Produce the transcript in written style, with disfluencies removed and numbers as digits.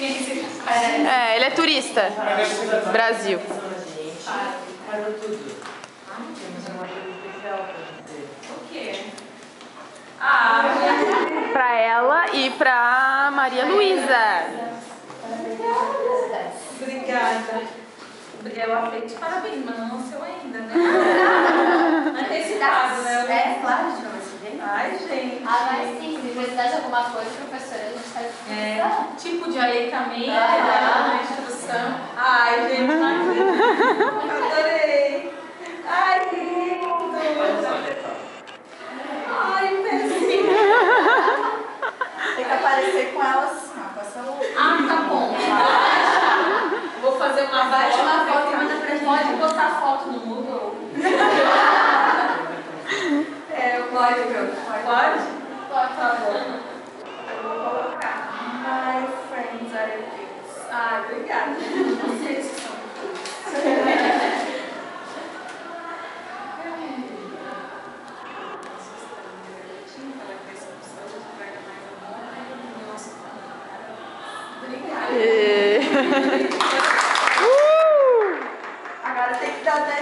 É, ele é turista. Brasil. Parou tudo. Temos uma coisa especial pra você. O quê? Pra ela e pra Maria Luísa. Obrigada. Eu aceito parabéns, mas não nasceu ainda, né? Antecipado, né? É, claro, a gente não vai se ver. Ai, gente. Ah, mas sim, se precisar de alguma coisa, professora, a gente faz discussão. Tipo de aleitamento, na instrução. Ai, gente, não acredito. Adorei. Ai, que lindo. Ai, Percinho. Tem que aparecer com ela assim, ó, com essa louca. Ah, tá bom. Vou fazer uma Bate foto. uma foto e manda pra gente. Pode botar foto no Moodle? Pode. Pode? Pode. Tá bom. Eu vou colocar. My friends are Jews. Ah, obrigada. Vocês são Obrigada. Agora tem que dar 10.